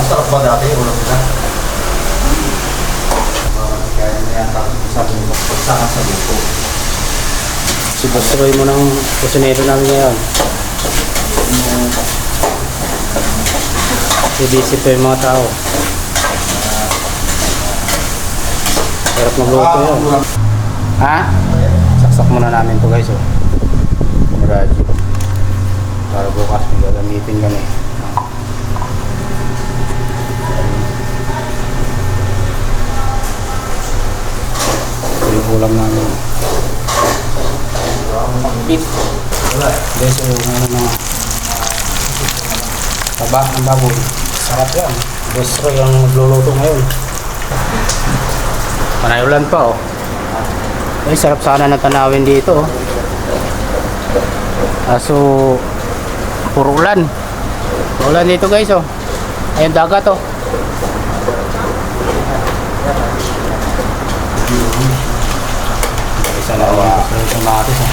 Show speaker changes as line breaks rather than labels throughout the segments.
Masarap ba dati? Ulam nila? Kaya na yan, sabi mo, pagsakan sa lupo.
Sinusuloy mo ng kusinero namin ngayon. I-visit pa yung mga tao. Sarap magluto yun. Ha? Saksak muna namin to guys. Oh. Radyo. Para bukas may gagamitin kami. Ito yung ulam namin. Beef. Guys, yung ano mga taba ng baboy. Sarap yan. Bistro yung magluluto ngayon. Panayulan pa oh. Ay, sarap sana na tanawin dito oh. Aso puro ulan. Ulan dito guys oh. Ayun dagat oh. Isa na yung kamatis oh.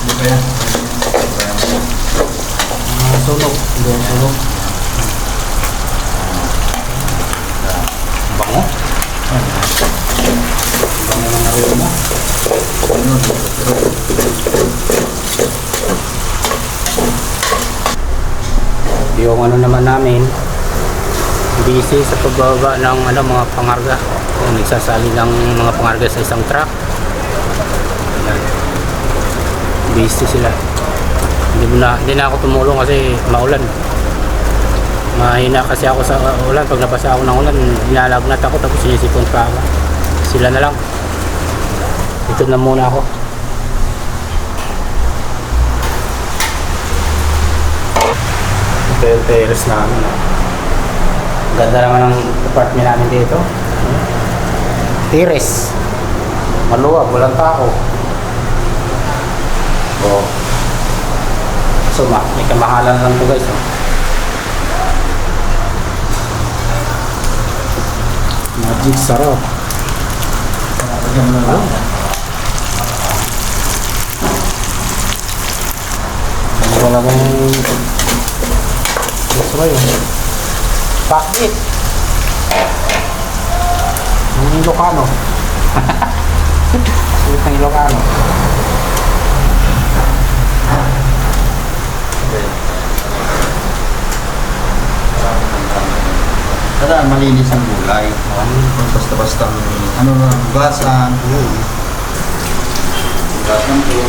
Dito yan.
Sunog. Sunog. Bango. Bango ng aroma. Yung ano naman namin, busy sa pagbaba ng ano, mga pangarga. Kung nagsasali ng mga pangarga sa isang truck. Ayan. Busy sila. Hindi na ako tumulong kasi maulan. Mahina kasi ako sa ulan. Pag nabasa ako ng ulan, nilalagnat ako tapos sinisipon pa ako. Sila na lang. Dito na muna ako. Ito yung terrace namin. Ganda naman ang apartment namin dito. Terrace. Maluwag, walang tao. Oh. So, may kamahalan lang to guys. Oh. Magic sarap. Wala kong gusto ko yun. Pakit. Ang Ilocano. Sulit ng Ilocano.
Kada malinis ang gulay. Basta-basta ano na, hugasan. Hugasan po.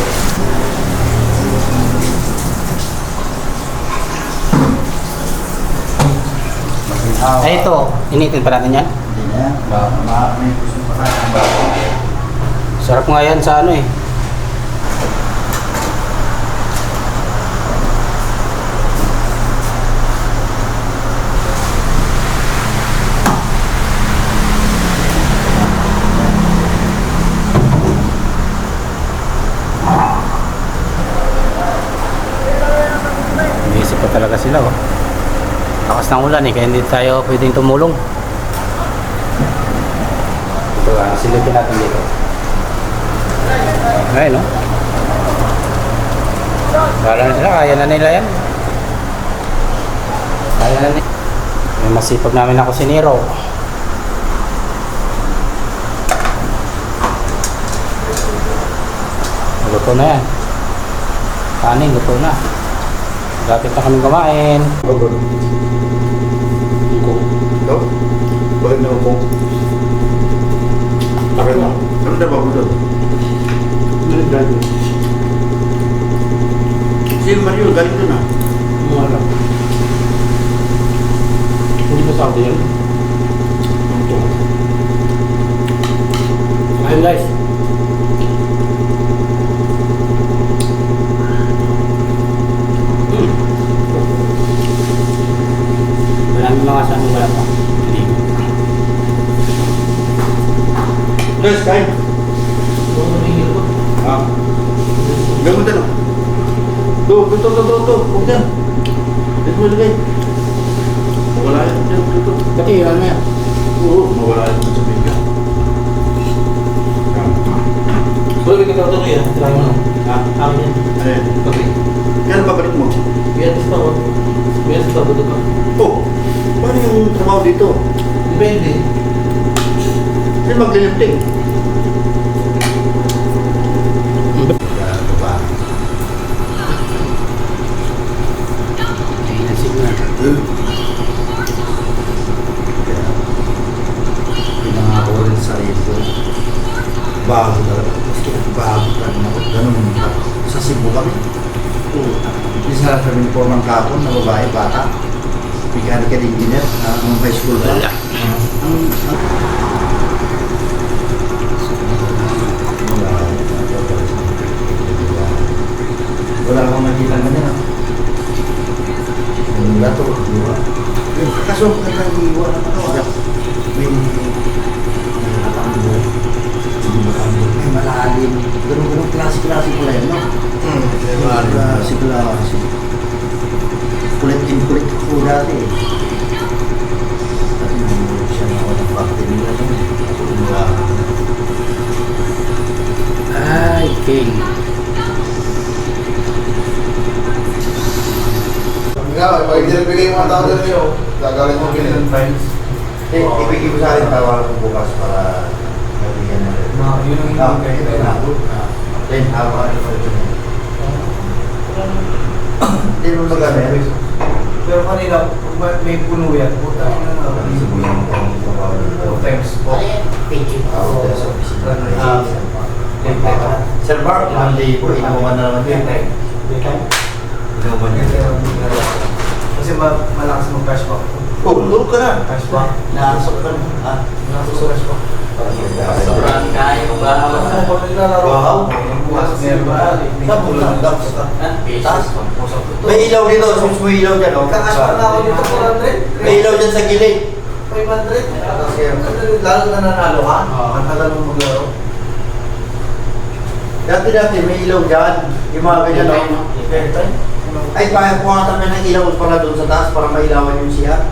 Ay, ito. Initin pa natin yan.
Hindi na yan. May gusto pa kayo ng bago.
Sarap nga yan sa ano eh. Iisip pa talaga sila oh. Lakas ng ulan eh, kaya hindi tayo pwedeng tumulong. Ito silipin natin dito. Ayun no. Wala na sila, kaya na nila yan. Kaya na nila. May masipag namin na kusinero. Luto na yan. Kanin, luto na. Lapit na kami kumain.
Ito? Bakit na ako? Bakit na? Ano na ba ako doon? Si Mario, galing doon ah.
Wala. Hindi ba sabi yan?
Ito.
Ayun guys. Maraming mga saan wala pa.
Guys, kain. Ah. Gawin mo dito. Ito. Huwag dyan. Dito mo ilagay. Mawala yan. Dito.
Pati ano yan?
Oo, mawala yan sa bigyan.
Pwede ka ito yan. Try mo no?
Ah,
Amin yan.
ayun.
Okay.
Kailan babalik mo?
Biyernes pa ko. Biyernes pa buto ka.
Oh, paano yung trabaho dito?
Depende.
Sino maglilifting? Ano ba?
Ayun ang signal.
Pinangako rin sa sarili ko. Bago talaga. Maski bago ka rin ako. Ganun ka. Sa Cebu kami. Isa sa sabihin po ng kapon na babae, bata. Mechanical engineer, nung high school pa.
Wala.
Wala akong nakita na niya. Wala to, di ba? Kaso nag-iwa na ano, may nakatambo, may malalim, ganun klase-klase pala yan, no? Klase. Kulit ko dati. At yung siya na ako ng bakit nila to. Ako gumawa.
Ay, king.
Nga, pag binibigay yung mga tao doon nyo, gagawin mo ganyan times.
Ibigay ko sa akin, tawagan ko bukas para nabigyan na rin.
Yun ang
Okay, then, hawakan ko rin. Hindi mo magana.
Pero kanina, may puno yan. Puta. 4 times po.
Sir Mark, hindi po inuman na naman yun. Inuman yun.
Kasi malakas mong cash back.
Oh, tulog ka na.
Cash back.
Nakasok ka na. Ha?
Nakasok sa cash back.
Sobrang kaya ba?
Pag naglalaro
Wow.
ako, bukas meron ba?
Taas. May ilaw dito. Sus mo ilaw dyan. Oh.
Cash back na ako dito 400.
May ilaw dyan sa gilid.
500. Lalo na nanalo ka. Ang tagal mong maglaro.
Dati may ilaw dyan. Yung mga ganyan. Oh. Ay, kaya puwatan ka ng ilaw para doon sa taas para mailawan yung siya.